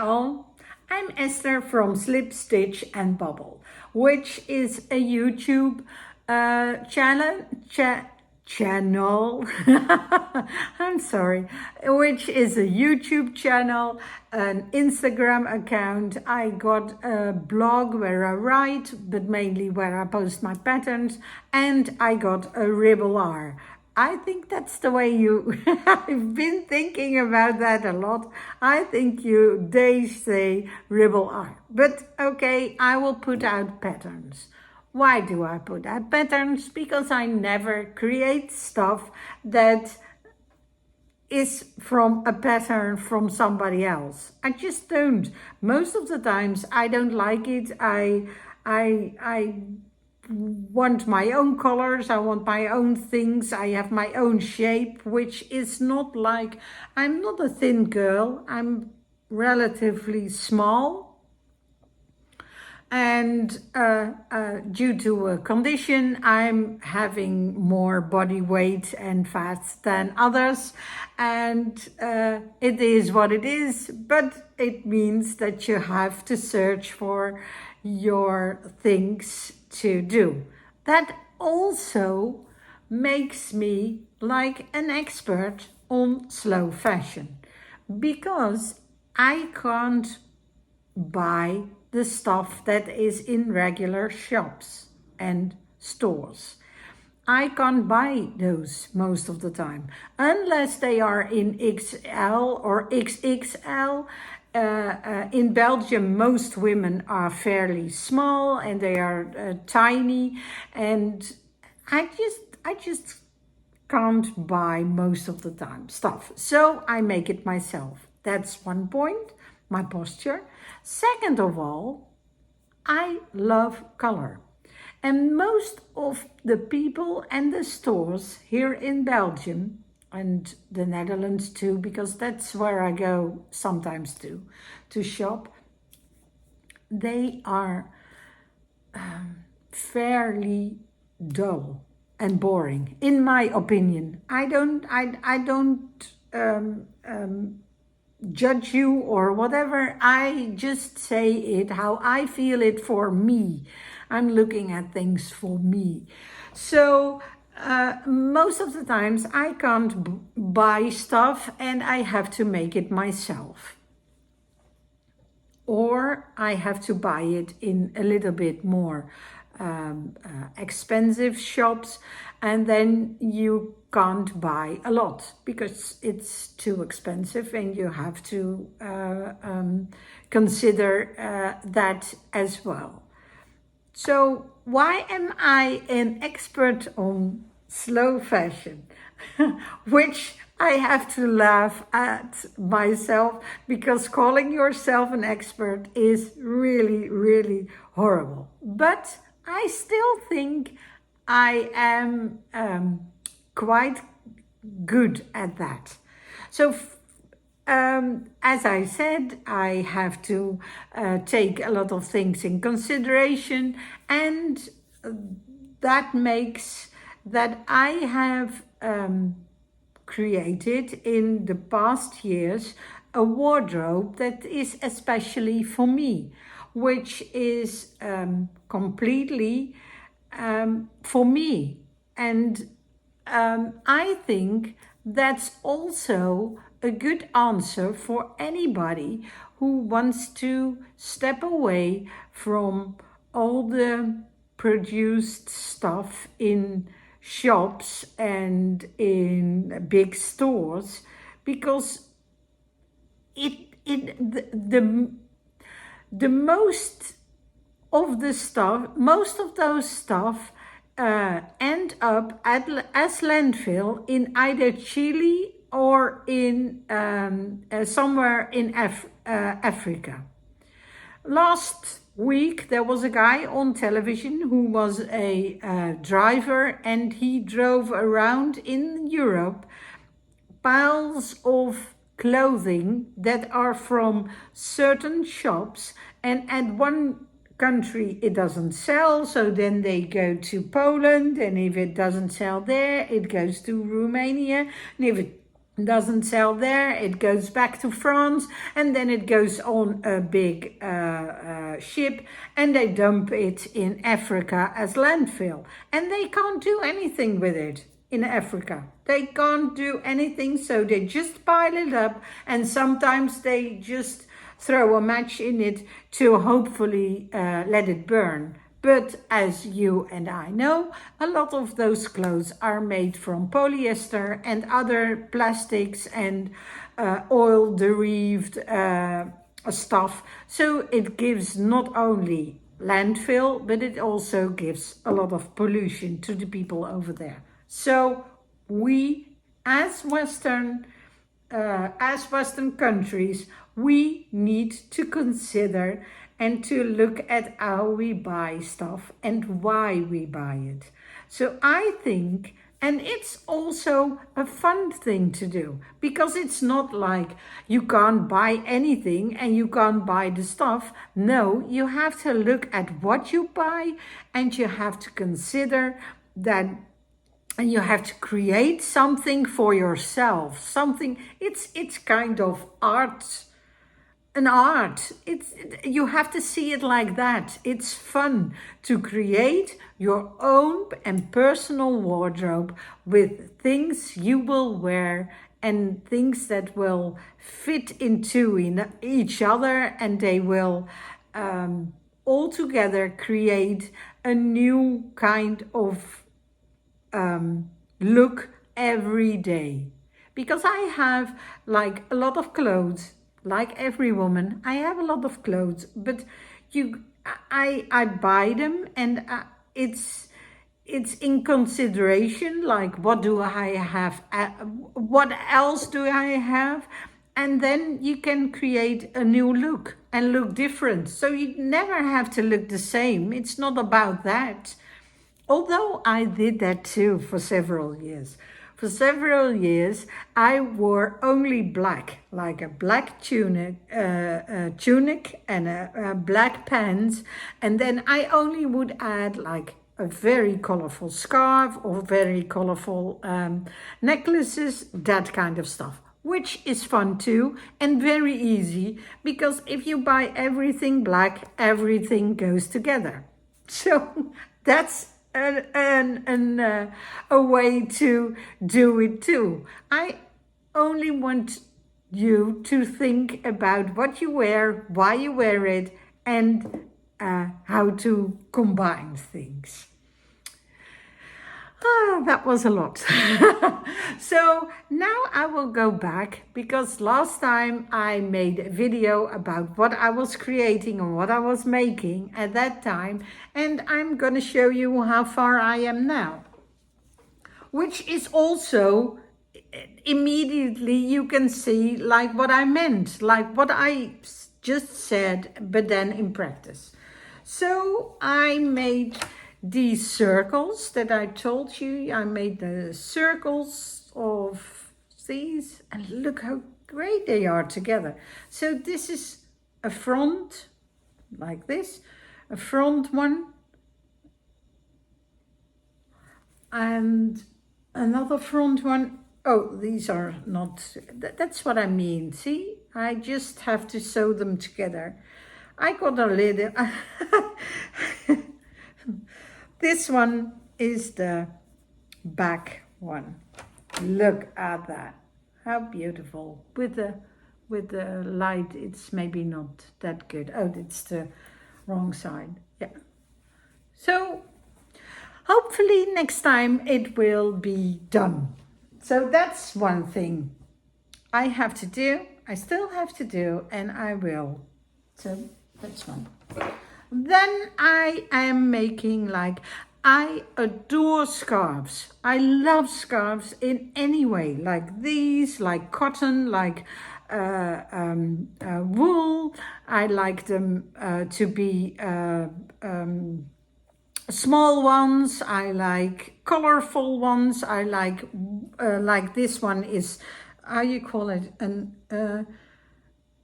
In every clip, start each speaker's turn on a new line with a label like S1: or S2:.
S1: all, I'm Esther from Slip, Stitch and Bubble, which is a YouTube channel, I'm sorry, which is a YouTube channel, an Instagram account. I got a blog where I write, but mainly where I post my patterns, and I got a Ribble R. I think that's the way you, I've been thinking about that a lot. I think they say Ribble R. But okay, I will put out patterns. Why do I put out patterns? Because I never create stuff that is from a pattern from somebody else. I just don't. Most of the times I don't like it. I want my own colors, I want my own things, I have my own shape, which is not like, I'm not a thin girl, I'm relatively small, and due to a condition, I'm having more body weight and fat than others, and it is what it is, but it means that you have to search for your things to do. That also makes me like an expert on slow fashion, because I can't buy the stuff that is in regular shops and stores. I can't buy those most of the time, unless they are in XL or XXL. In Belgium, most women are fairly small and they are tiny, and I just can't buy most of the time stuff. So I make it myself. That's one point, my posture. Second of all, I love color. And most of the people and the stores here in Belgium and the Netherlands too, because that's where I go sometimes to shop, they are fairly dull and boring, in my opinion. I don't judge you or whatever. I just say it how I feel it for me. I'm looking at things for me. So most of the times I can't buy stuff and I have to make it myself. Or I have to buy it in a little bit more expensive shops, and then you can't buy a lot because it's too expensive, and you have to consider that as well. So why am I an expert on slow fashion? Which I have to laugh at myself, because calling yourself an expert is really, really horrible. But I still think I am quite good at that. So as I said, I have to take a lot of things in consideration, and that makes that I have created in the past years a wardrobe that is especially for me, which is completely for me. And I think that's also a good answer for anybody who wants to step away from all the produced stuff in shops and in big stores, because the most of those stuff end up as landfill in either Chile or in somewhere in Africa. Last week there was a guy on television who was a driver, and he drove around in Europe piles of clothing that are from certain shops, and at one country it doesn't sell, so then they go to Poland, and if it doesn't sell there, it goes to Romania, and if it doesn't sell there, it goes back to France, and then it goes on a big ship, and they dump it in Africa as landfill, and they can't do anything with it in Africa. They can't do anything, so they just pile it up, and sometimes they just throw a match in it to hopefully let it burn. But as you and I know, a lot of those clothes are made from polyester and other plastics and oil-derived stuff. So it gives not only landfill, but it also gives a lot of pollution to the people over there. So we, as Western countries, we need to consider and to look at how we buy stuff and why we buy it. So I think, and it's also a fun thing to do, because it's not like you can't buy anything and you can't buy the stuff. No, you have to look at what you buy, and you have to consider that, and you have to create something for yourself. Something, it's kind of art. An art. You have to see it like that. It's fun to create your own and personal wardrobe with things you will wear and things that will fit into each other, and they will all together create a new kind of look every day. Because I have like a lot of clothes. Like every woman, I have a lot of clothes, but I buy them, and it's in consideration. Like, what do I have? What else do I have? And then you can create a new look and look different. So you never have to look the same. It's not about that. Although I did that too for several years. For several years, I wore only black, like a black tunic and a black pants. And then I only would add like a very colorful scarf or very colorful necklaces, that kind of stuff, which is fun too and very easy, because if you buy everything black, everything goes together. So that's a way to do it too. I only want you to think about what you wear, why you wear it, and how to combine things. That was a lot. So now I will go back, because last time I made a video about what I was creating and what I was making at that time, and I'm going to show you how far I am now. Which is also, immediately you can see like what I meant, like what I just said, but then in practice. So I made these circles that I told you. I made the circles of these, and look how great they are together. So this is a front, like this, a front one, and another front one. Oh, these are not, that's what I mean. See, I just have to sew them together. I got a little, this one is the back one. Look at that. How beautiful. With the light, it's maybe not that good. Oh, it's the wrong side. Yeah. So hopefully next time it will be done. So that's one thing I have to do. I still have to do, and I will. So that's one. Then I am making, like, I adore scarves. I love scarves in any way, like these, like cotton, like wool. I like them to be small ones. I like colorful ones. I like this one is, how you call it, an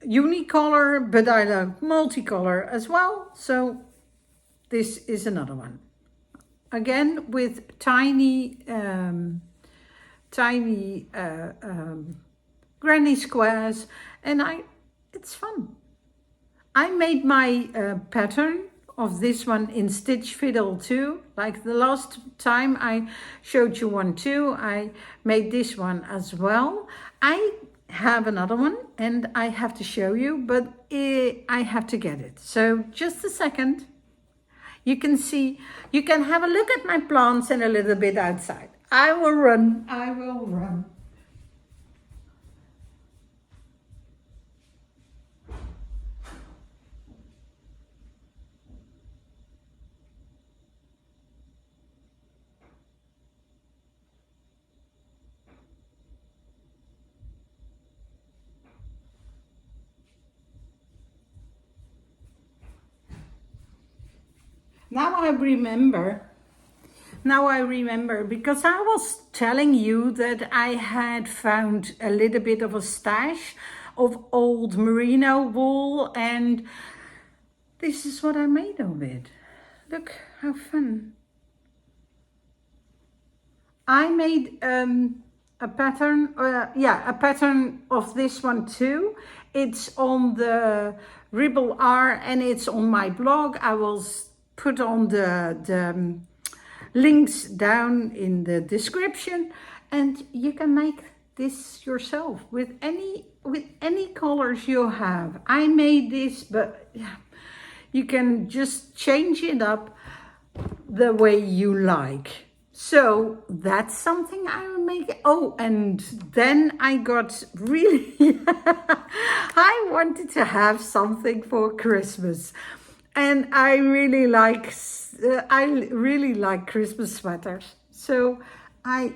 S1: unicolor, but I like multicolor as well. So this is another one. Again with tiny tiny granny squares, and it's fun. I made my pattern of this one in stitch fiddle too. Like the last time I showed you one too, I made this one as well. I have another one and I have to show you, but I have to get it. So just a second. You can see, you can have a look at my plants and a little bit outside. I will run. Now I remember because I was telling you that I had found a little bit of a stash of old merino wool, and this is what I made of it. Look how fun. I made a pattern, a pattern of this one too. It's on the Ribble R and it's on my blog. I will put on the links down in the description, and you can make this yourself with any colors you have. I made this, but yeah, you can just change it up the way you like. So that's something I will make. Oh, and then I got really, I wanted to have something for Christmas. And I really like Christmas sweaters. So I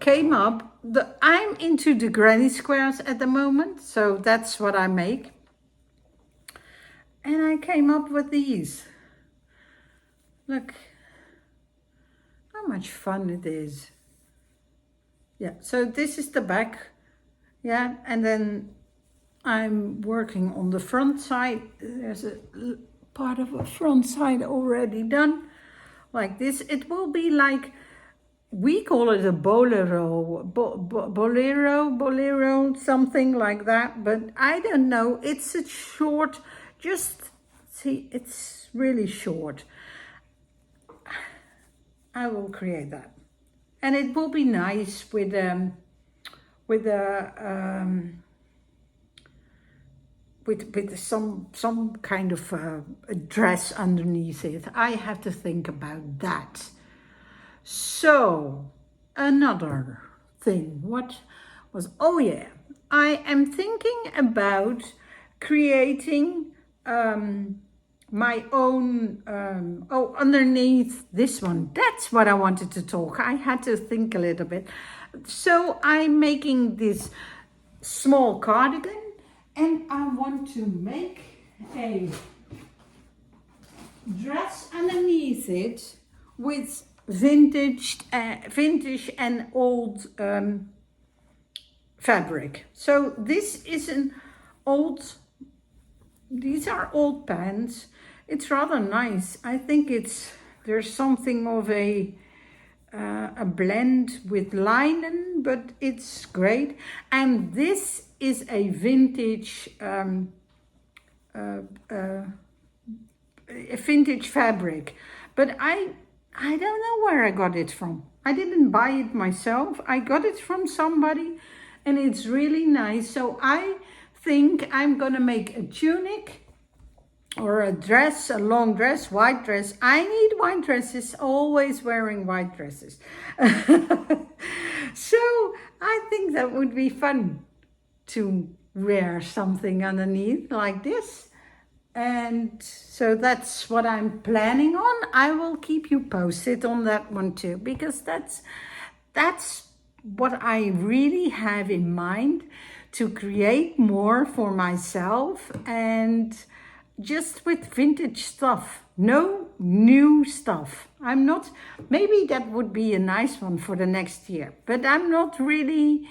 S1: came up, I'm into the granny squares at the moment. So that's what I make. And I came up with these. Look. How much fun it is. Yeah, so this is the back. Yeah, and then I'm working on the front side. There's a part of a front side already done. Like this. It will be like, we call it a bolero, bolero, something like that. But I don't know. It's a short, just see, it's really short. I will create that, and it will be nice with some kind of a dress underneath it. I have to think about that. So another thing, what was? Oh yeah, I am thinking about creating my own, underneath this one. That's what I wanted to talk. I had to think a little bit. So I'm making this small cardigan, and I want to make a dress underneath it with vintage and old fabric. So this is an old, these are old pants. It's rather nice. I think there's something of a blend with linen, but it's great. And this is a vintage vintage fabric, but I don't know where I got it from. I didn't buy it myself. I got it from somebody, and it's really nice. So I think I'm gonna make a tunic or a dress, a long dress, white dress. I need white dresses, always wearing white dresses. So I think that would be fun to wear something underneath like this. And so that's what I'm planning on. I will keep you posted on that one too, because that's what I really have in mind, to create more for myself, and just with vintage stuff, no new stuff. I'm not, maybe that would be a nice one for the next year, but I'm not really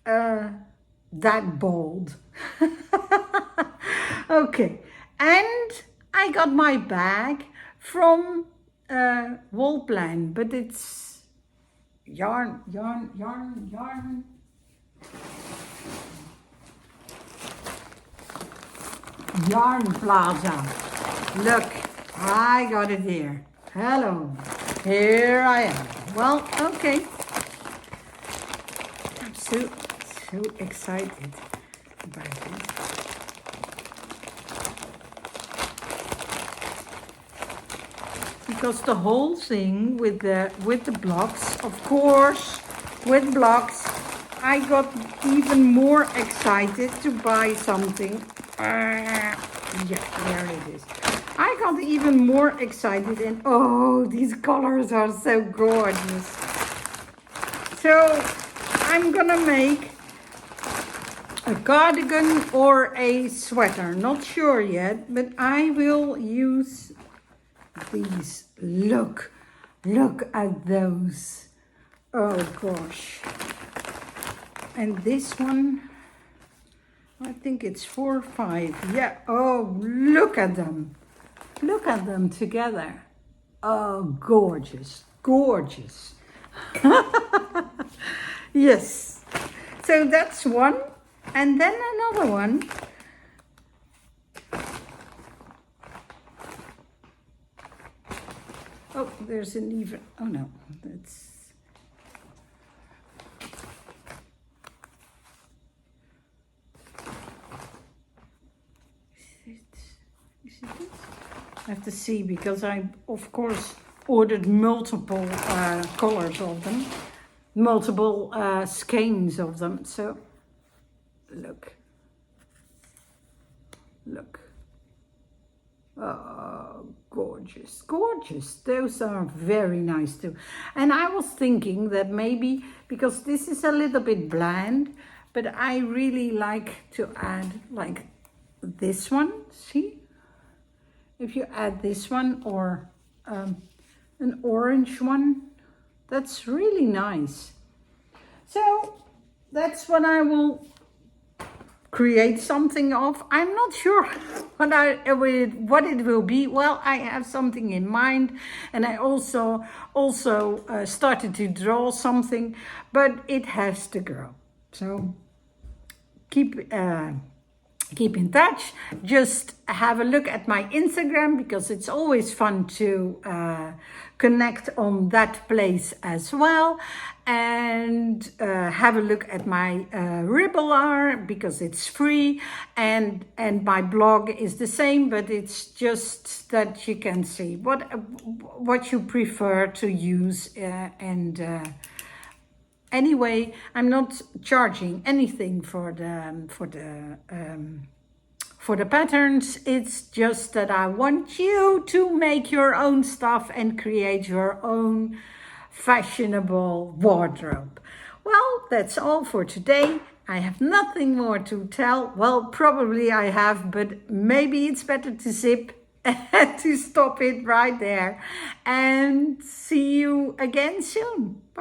S1: that bold. Okay, and I got my bag from Wallplan, but it's, yarn, yarn, yarn, yarn. Yarn Plaza. Look, I got it here. Hello, here I am. Well, okay. I'm so excited about it. Because the whole thing with the blocks, of course, with blocks, I got even more excited to buy something. Yeah, there it is. I got even more excited, and oh, these colors are so gorgeous. So I'm gonna make a cardigan or a sweater, not sure yet, but I will use these. Look at those. Oh gosh. And this one, I think it's 4 or 5. Yeah. Oh, look at them. Look at them together. Oh, gorgeous. Gorgeous. Yes. So that's one. And then another one. Oh, there's an even. Oh no, that's. Is it this? I have to see because I, of course, ordered multiple colors of them, multiple skeins of them. So, look. Oh, gorgeous, gorgeous. Those are very nice too. And I was thinking that maybe, because this is a little bit bland, but I really like to add like this one, see? If you add this one or an orange one, that's really nice. So that's what I will create something of. I'm not sure what it will be. Well, I have something in mind, and I also started to draw something, but it has to grow. So keep in touch. Just have a look at my Instagram, because it's always fun to connect on that place as well. And have a look at my Ribbler, because it's free, and my blog is the same, but it's just that you can see what you prefer to use. Anyway, I'm not charging anything for the patterns. It's just that I want you to make your own stuff and create your own fashionable wardrobe. Well, that's all for today. I have nothing more to tell. Well, probably I have, but maybe it's better to zip to stop it right there. And see you again soon. Bye.